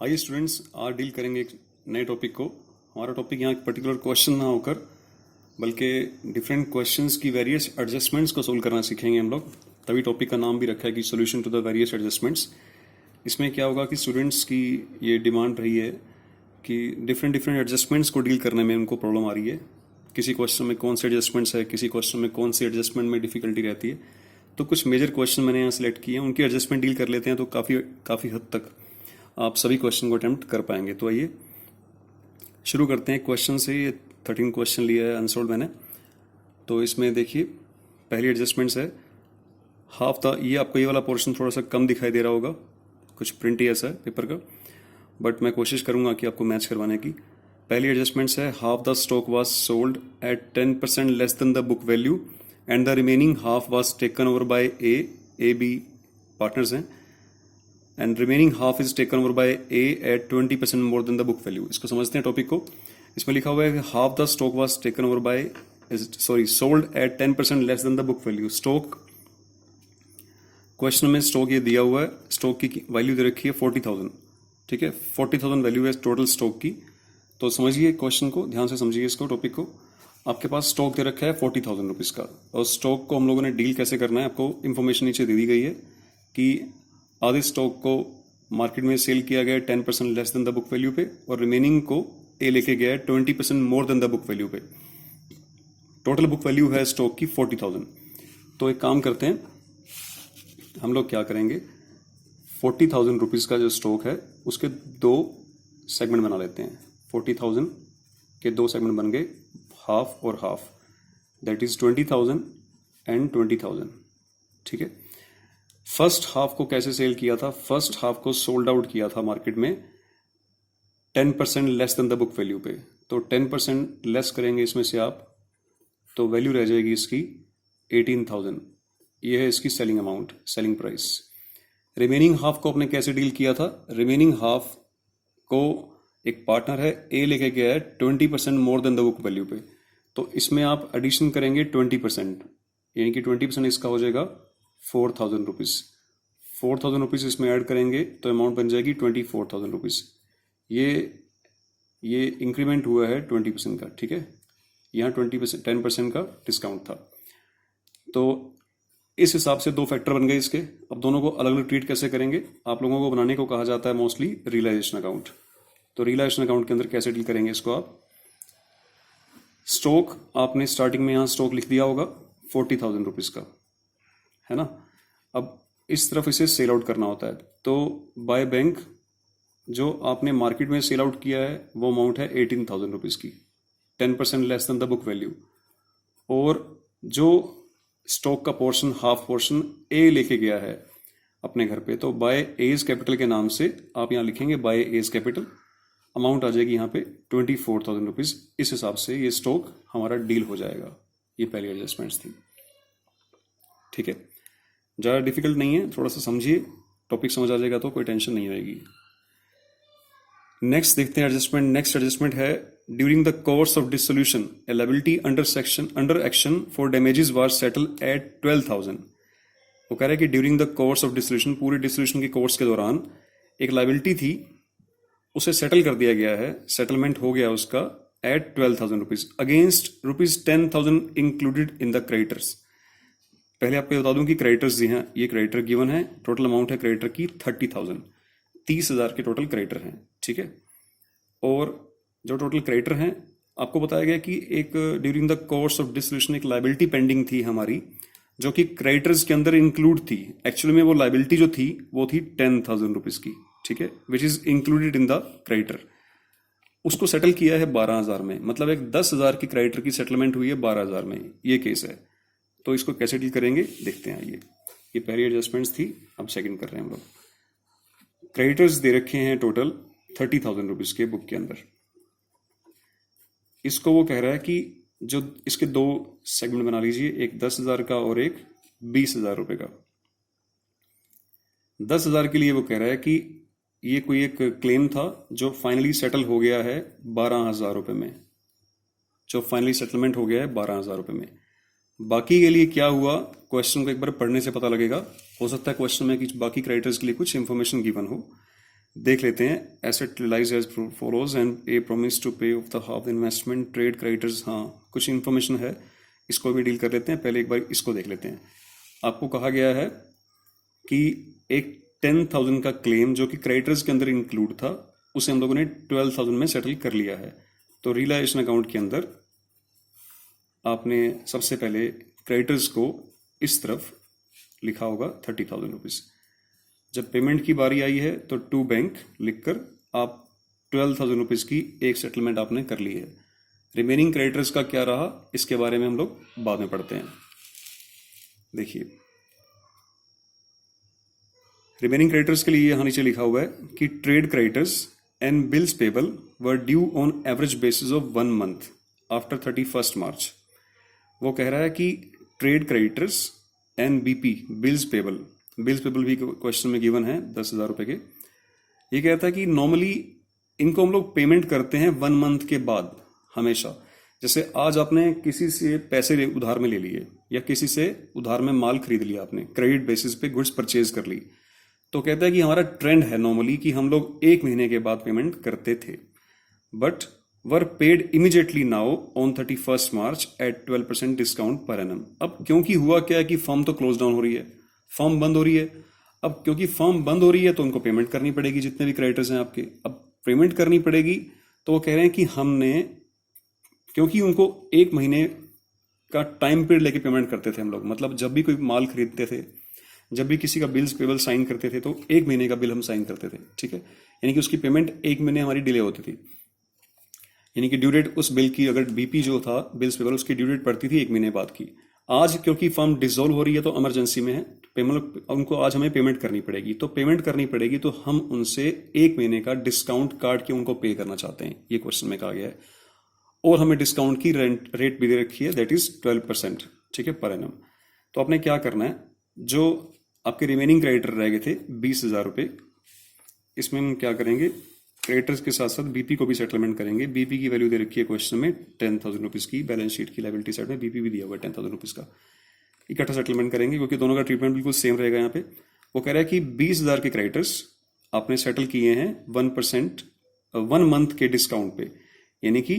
आइए स्टूडेंट्स, आज डील करेंगे एक नए टॉपिक को। हमारा टॉपिक यहाँ एक पर्टिकुलर क्वेश्चन ना होकर बल्कि डिफरेंट क्वेश्चंस की वेरियस एडजस्टमेंट्स को सोल्व करना सीखेंगे हम लोग। तभी टॉपिक का नाम भी रखा है कि solution to the various adjustments. इसमें क्या होगा कि स्टूडेंट्स की ये डिमांड रही है कि डिफरेंट डिफरेंट एडजस्टमेंट्स को डील करने में उनको प्रॉब्लम आ रही है। किसी क्वेश्चन में कौन से एडजस्टमेंट्स है, किसी क्वेश्चन में कौन सी एडजस्टमेंट में डिफिकल्टी रहती है। तो कुछ मेजर क्वेश्चन मैंने यहाँ सेलेक्ट किए हैं, उनकी एडजस्टमेंट डील कर लेते हैं तो काफ़ी हद तक आप सभी क्वेश्चन को अटेम्प्ट कर पाएंगे। तो आइए शुरू करते हैं क्वेश्चन से। ये 13 क्वेश्चन लिया है अनसोल्व मैंने। तो इसमें देखिए पहली एडजस्टमेंट्स है हाफ द, ये आपको ये वाला पोर्शन थोड़ा सा कम दिखाई दे रहा होगा, कुछ प्रिंट ही ऐसा है पेपर का, बट मैं कोशिश करूंगा कि आपको मैच करवाने की। पहली एडजस्टमेंट्स है half the stock was sold at 10% less than the book value and the remaining half was taken over by A B partners हैं and remaining half is taken over by A at 20% more than the book value. इसको समझते हैं topic को। इसमें लिखा हुआ है कि half the stock was taken over bye sold at 10% less than the book value. Stock question में स्टॉक ये दिया हुआ है, स्टॉक की वैल्यू दे रखी है 40,000, ठीक है, 40,000 वैल्यू है टोटल स्टॉक की। तो समझिए क्वेश्चन को, ध्यान से समझिए इसको टॉपिक को। आपके पास स्टॉक दे रखा है 40,000 रुपीज़ का, और स्टॉक को हम लोगों ने डील कैसे करना है आपको इन्फॉर्मेशन नीचे दे दी गई है कि आधे स्टॉक को मार्केट में सेल किया गया है 10% less than the book value पे, और रिमेनिंग को ए लेके गया है 20% more than the book value पे। टोटल बुक वैल्यू है स्टॉक की 40,000। तो एक काम करते हैं, हम लोग क्या करेंगे, 40,000 रुपीज़ का जो स्टॉक है उसके दो सेगमेंट बना लेते हैं। 40,000 के दो सेगमेंट बन गए, हाफ और हाफ, दैट इज 20,000 एंड 20,000, ठीक है। फर्स्ट हाफ को कैसे सेल किया था? फर्स्ट हाफ को सोल्ड आउट किया था मार्केट में 10% less than the book value पे। तो 10% लेस करेंगे इसमें से आप, तो वैल्यू रह जाएगी इसकी 18,000। ये है इसकी selling amount, selling price. Remaining half को आपने कैसे डील किया था? रिमेनिंग हाफ को एक पार्टनर है ए लेके गया है 20% more than the book value पे। तो इसमें आप एडिशन करेंगे 20%, यानी कि 20% इसका हो जाएगा 4,000 रुपीज़। 4,000 रुपीज़ इसमें ऐड करेंगे तो अमाउंट बन जाएगी 24,000 रुपीज़। ये इंक्रीमेंट हुआ है 20% का, ठीक है। यहाँ 20% 10% का डिस्काउंट था। तो इस हिसाब से दो फैक्टर बन गए इसके। अब दोनों को अलग अलग ट्रीट कैसे करेंगे? आप लोगों को बनाने को कहा जाता है मोस्टली रियलाइजेशन अकाउंट। तो रियलाइजेशन अकाउंट के अंदर कैसे डील करेंगे इसको आप? स्टॉक आपने स्टार्टिंग में यहाँ स्टॉक लिख दिया होगा 40,000 रुपीज़ का, है ना। अब इस तरफ इसे सेल आउट करना होता है। तो बाय बैंक जो आपने मार्केट में सेल आउट किया है वो अमाउंट है 18,000 रुपीज़ की, 10% less than the book value. और जो स्टॉक का पोर्शन, हाफ पोर्शन ए लेके गया है अपने घर पे, तो बाय एज कैपिटल के नाम से आप यहाँ लिखेंगे बाय एज कैपिटल। अमाउंट आ जाएगी यहाँ पे 24,000 रुपीज़। इस हिसाब से ये स्टॉक हमारा डील हो जाएगा। ये पहली एडजस्टमेंट्स थी, ठीक है। ज़्यादा डिफिकल्ट नहीं है, थोड़ा सा समझिए, टॉपिक समझ आ जाएगा तो कोई टेंशन नहीं आएगी। नेक्स्ट देखते हैं एडजस्टमेंट। नेक्स्ट एडजस्टमेंट है during the course of dissolution A liability under action for damages was settle at 12,000। वो कह रहा है कि during the course of dissolution, पूरे डिसोल्यूशन के कोर्स के दौरान एक लायबिलिटी थी, उसे सेटल कर दिया गया है, सेटलमेंट हो गया उसका at 12,000 rupees against ₹10,000 included in the creditors. पहले आपको बता दूं कि क्रेडिटर्स जी हैं, ये क्रेडिटर गिवन है, टोटल अमाउंट है क्रेडिटर की 30,000, 30,000 के टोटल क्रेडिटर हैं, ठीक है। और जो टोटल क्रेडिटर हैं आपको बताया गया कि एक during the course of dissolution एक लायबिलिटी पेंडिंग थी हमारी, जो कि क्रेडिटर्स के अंदर इंक्लूड थी। एक्चुअली में वो लायबिलिटी जो थी वो थी 10,000 रुपीज़ की, ठीक है, which is included in the creditor. उसको सेटल किया है 12,000 में, मतलब एक 10,000 की क्रेडिटर की सेटलमेंट हुई है 12,000 में, ये केस है। तो इसको कैसे डील करेंगे देखते हैं। ये पहली एडजस्टमेंट्स थी, अब सेकंड कर रहे हैं हम लोग। क्रेडिटर्स दे रखे हैं टोटल 30,000 रुपीज़ के बुक के अंदर। इसको वो कह रहा है कि जो इसके दो सेगमेंट बना लीजिए, एक 10,000 का और एक 20,000 रुपये का। 10,000 के लिए वो कह रहा है कि ये कोई एक क्लेम था जो फाइनली सेटल हो गया है 12,000 रुपये में, जो फाइनली सेटलमेंट हो गया है 12,000 रुपये में। बाकी के लिए क्या हुआ, क्वेश्चन को एक बार पढ़ने से पता लगेगा। हो सकता है क्वेश्चन में कि बाकी क्रेडिटर्स के लिए कुछ इंफॉर्मेशन गिवन हो। देख लेते हैं। Asset realise as follows and a promise to pay off the half investment trade creditors. हाँ, कुछ इन्फॉर्मेशन है, इसको भी डील कर लेते हैं। पहले एक बार इसको देख लेते हैं। आपको कहा गया है कि एक 10,000 का क्लेम जो कि क्रेडिटर्स के अंदर इंक्लूड था, उसे हम लोगों ने 12,000 में सेटल कर लिया है। तो रियलाइजेशन अकाउंट के अंदर आपने सबसे पहले क्रेडिटर्स को इस तरफ लिखा होगा 30,000 रुपीज। जब पेमेंट की बारी आई है तो टू बैंक लिखकर आप 12,000 रुपीज की एक सेटलमेंट आपने कर ली है। रिमेनिंग क्रेडिटर्स का क्या रहा, इसके बारे में हम लोग बाद में पढ़ते हैं। देखिए, रिमेनिंग क्रेडिटर्स के लिए यहां नीचे लिखा हुआ है कि trade creditors and bills payable were due on average basis of 1 month after 31 मार्च। वो कह रहा है कि trade creditors and BP bills payable भी क्वेश्चन में गिवन है 10,000 रुपए के। ये कहता है कि नॉर्मली इनको हम लोग पेमेंट करते हैं 1 मंथ के बाद हमेशा। जैसे आज आपने किसी से पैसे उधार में ले लिए या किसी से उधार में माल खरीद लिया, आपने क्रेडिट बेसिस पे गुड्स परचेज कर ली, तो कहता है कि हमारा ट्रेंड है नॉर्मली कि हम लोग 1 महीने के बाद पेमेंट करते थे, but were paid immediately now on 31 March at 12% discount per annum. अब क्योंकि हुआ क्या है कि फर्म तो क्लोज डाउन हो रही है, फर्म बंद हो रही है। अब क्योंकि फर्म बंद हो रही है तो उनको पेमेंट करनी पड़ेगी, जितने भी क्रेडिटर्स हैं आपके। अब पेमेंट करनी पड़ेगी तो वो कह रहे हैं कि हमने, क्योंकि उनको 1 महीने का टाइम पीरियड लेके पेमेंट करते थे हम लोग, मतलब जब भी कोई माल खरीदते थे, जब भी किसी का बिल्स पेबल साइन करते थे तो 1 महीने का बिल हम साइन करते थे, ठीक है। यानी कि उसकी पेमेंट 1 महीने हमारी डिले होती थी। यानी कि ड्यू डेट उस बिल की, अगर बीपी जो था बिल्स पेबल, उसकी ड्यू डेट पड़ती थी 1 महीने बाद की। आज क्योंकि फर्म डिसॉल्व हो रही है तो इमरजेंसी में है, उनको आज हमें पेमेंट करनी पड़ेगी। तो पेमेंट करनी पड़ेगी तो हम उनसे 1 महीने का डिस्काउंट काट के उनको पे करना चाहते हैं, ये क्वेश्चन में कहा गया है। और हमें डिस्काउंट की रेट भी दे रखी है, दैट इज 12%, ठीक है, पर एनम। तो आपने क्या करना है, जो आपके रिमेनिंग क्रेडिटर रह गए थे 20,000 रुपये, इसमें हम क्या करेंगे, क्रेडिटर्स के साथ साथ बीपी को भी सेटलमेंट करेंगे। बीपी की वैल्यू दे रखी है क्वेश्चन में 10,000 रुपीज की, बैलेंस शीट की लायबिलिटी साइड में बीपी भी दिया हुआ है 10,000 रुपीज का। इकट्ठा सेटलमेंट करेंगे क्योंकि दोनों का ट्रीटमेंट बिल्कुल सेम रहेगा यहाँ पे। वो कह रहा है कि 20,000 के क्रेडिटर्स आपने सेटल किए हैं 1 मंथ के डिस्काउंट पे। यानी कि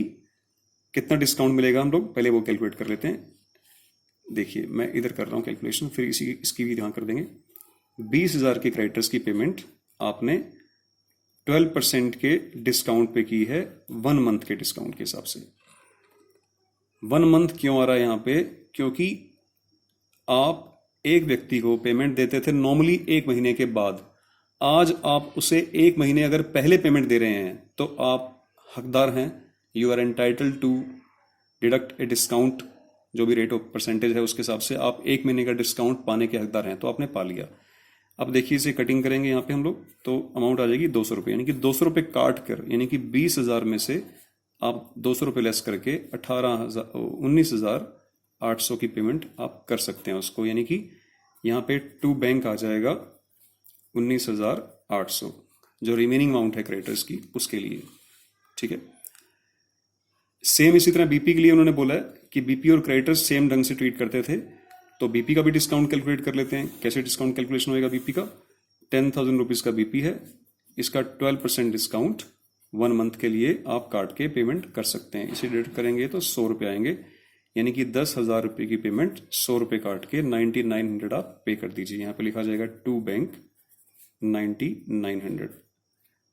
कितना डिस्काउंट मिलेगा हम लोग पहले वो कैलकुलेट कर लेते हैं। देखिए, मैं इधर कर रहा हूँ कैलकुलेशन, फिर इसकी भी यहाँ कर देंगे। 20,000 के क्रेडिटर्स की पेमेंट आपने 12% के डिस्काउंट पे की है 1 मंथ के डिस्काउंट के हिसाब से। 1 मंथ क्यों आ रहा है यहाँ पे, क्योंकि आप एक व्यक्ति को पेमेंट देते थे नॉर्मली 1 महीने के बाद। आज आप उसे 1 महीने अगर पहले पेमेंट दे रहे हैं तो आप हकदार हैं, you are entitled to deduct a discount, जो भी रेट ऑफ परसेंटेज है उसके हिसाब से आप 1 महीने का डिस्काउंट पाने के हकदार हैं, तो आपने पा लिया। अब देखिए, इसे कटिंग करेंगे यहाँ पे हम लोग, तो अमाउंट आ जाएगी 200 रुपये। यानी कि 200 रुपये काट कर, यानी कि 20,000 में से आप 200 रुपये लेस करके 19,800 की पेमेंट आप कर सकते हैं उसको। यानी कि यहाँ पे टू बैंक आ जाएगा 19,800, जो रिमेनिंग अमाउंट है क्रेडिटर्स की उसके लिए, ठीक है। सेम इसी तरह बीपी के लिए उन्होंने बोला है कि बीपी और क्रेडिटर्स सेम ढंग से ट्रीट करते थे, तो बीपी का भी डिस्काउंट कैलकुलेट कर लेते हैं। कैसे डिस्काउंट कैलकुलेशन होएगा बीपी का, 10,000 रुपीज का बीपी है, इसका 12% डिस्काउंट 1 मंथ के लिए आप काट के पेमेंट कर सकते हैं। इसे डिडक्ट करेंगे तो 100 रुपये आएंगे। यानी कि 10,000 रुपये की पेमेंट 100 रुपये काट के 9,900 आप पे कर दीजिए। यहाँ पे लिखा जाएगा टू बैंक 9,900।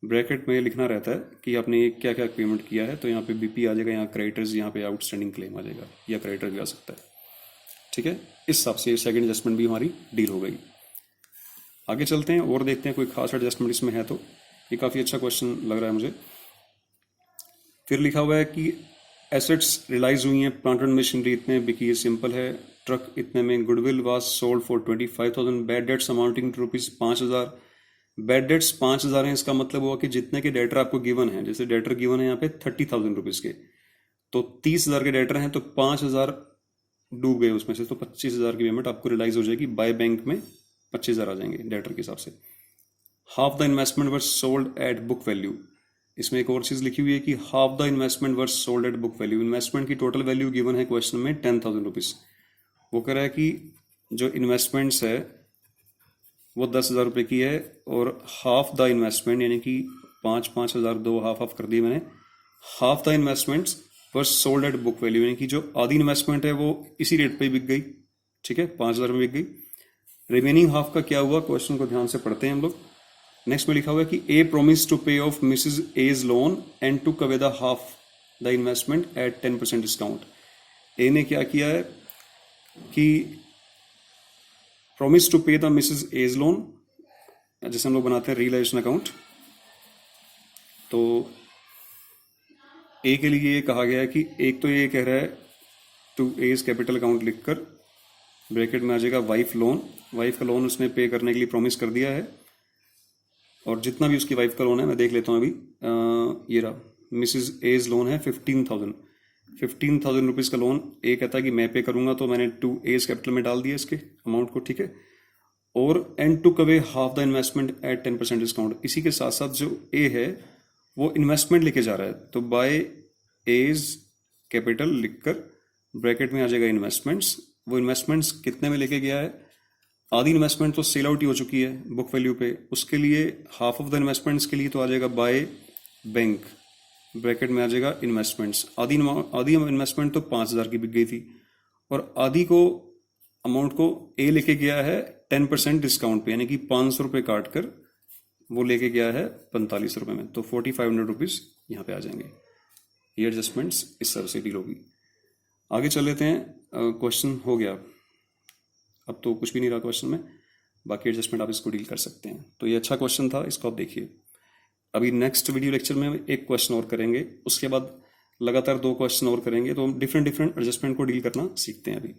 ब्रैकेट में लिखना रहता है कि आपने ये क्या क्या पेमेंट किया है, तो यहाँ पे बीपी आ जाएगा, यहाँ क्रेडिटर्स, यहाँ पे आउटस्टैंडिंग क्लेम आ जाएगा, या क्रेडिटर भी आ सकता है, ठीक है। इस हिसाब से सेकंड एडजस्टमेंट भी हमारी डील हो गई। आगे चलते हैं और देखते हैं कोई खास एडजस्टमेंट इसमें है तो। ये काफ़ी अच्छा क्वेश्चन लग रहा है मुझे। फिर लिखा हुआ है कि एसेट्स रियलाइज हुई हैं, प्लांट एंड मशीनरी इतने बिकी, सिंपल है। ट्रक इतने में, goodwill was sold for 25,000, bad debts amounting to ₹5,000। Bad debts 5,000 है, इसका मतलब हुआ कि जितने के डेटर आपको गिवन है, जैसे डेटर गिवन है यहाँ पे 30,000 रुपीज के, तो 30,000 के डेटर हैं तो 5,000 डूब गए उसमें से, तो 25,000 की पेमेंट आपको रियलाइज हो जाएगी। बाय बैंक में 25,000 आ जाएंगे डेटर के हिसाब से। Half the investment were sold at book value. इसमें एक और चीज लिखी हुई है कि half the investment were sold at book value. Investment की टोटल वैल्यू गिवन है क्वेश्चन में 10,000 रुपीज। वो कह रहा है कि जो इन्वेस्टमेंट्स है वो 10,000 रुपये की है, और हाफ द इन्वेस्टमेंट यानी कि 5,000 दो हाफ कर दिए मैंने, half the investments were sold at book value, यानी कि जो आधी इन्वेस्टमेंट है वो इसी रेट पे ही बिक गई, ठीक है, 5,000 में बिक गई। रिमेनिंग हाफ का क्या हुआ, क्वेश्चन को ध्यान से पढ़ते हैं हम लोग। नेक्स्ट में लिखा हुआ है कि a promise to pay off Mrs as loan and to convey the half the investment at 10% discount. A ने क्या किया है कि promise to pay the Mrs as loan, जैसे हम लोग बनाते हैं रियलाइजेशन अकाउंट, तो ए के लिए ये कहा गया है कि एक तो ये कह रहा है टू एज कैपिटल अकाउंट लिखकर ब्रैकेट में आ जाएगा वाइफ लोन, वाइफ का लोन उसने पे करने के लिए प्रॉमिस कर दिया है, और जितना भी उसकी वाइफ का लोन है मैं देख लेता हूँ अभी, ये रहा मिसेज एज लोन है 15,000 रुपीज़ का लोन। ए कहता है कि मैं पे करूंगा, तो मैंने टू एज कैपिटल में डाल दिया इसके अमाउंट को, ठीक है, और and to convey half the investment at 10% discount. इसी के साथ साथ जो ए है वो इन्वेस्टमेंट लेके जा रहा है, तो बाय एज कैपिटल लिखकर ब्रैकेट में आ जाएगा इन्वेस्टमेंट्स। वो इन्वेस्टमेंट्स कितने में लेके गया है, आधी इन्वेस्टमेंट तो सेल आउट ही हो चुकी है बुक वैल्यू पे, उसके लिए हाफ ऑफ द इन्वेस्टमेंट्स के लिए तो आ जाएगा बाय बैंक, ब्रैकेट में आ जाएगा इन्वेस्टमेंट्स। आधी इन्वेस्टमेंट तो 5,000 की बिक गई थी, और आधी को अमाउंट को ए लेके गया है 10% डिस्काउंट पे, यानी कि 500 रुपये काट कर वो लेके गया है 45 रुपये में, तो 4,500 रुपीज़ यहाँ पे आ जाएंगे। ये एडजस्टमेंट्स इस तरह से डील होगी। आगे चल लेते हैं, क्वेश्चन हो गया, अब तो कुछ भी नहीं रहा क्वेश्चन में, बाकी एडजस्टमेंट आप इसको डील कर सकते हैं। तो ये अच्छा क्वेश्चन था, इसको आप देखिए। अभी नेक्स्ट वीडियो लेक्चर में एक क्वेश्चन और करेंगे, उसके बाद लगातार 2 क्वेश्चन और करेंगे, तो हम डिफरेंट एडजस्टमेंट को डील करना सीखते हैं अभी।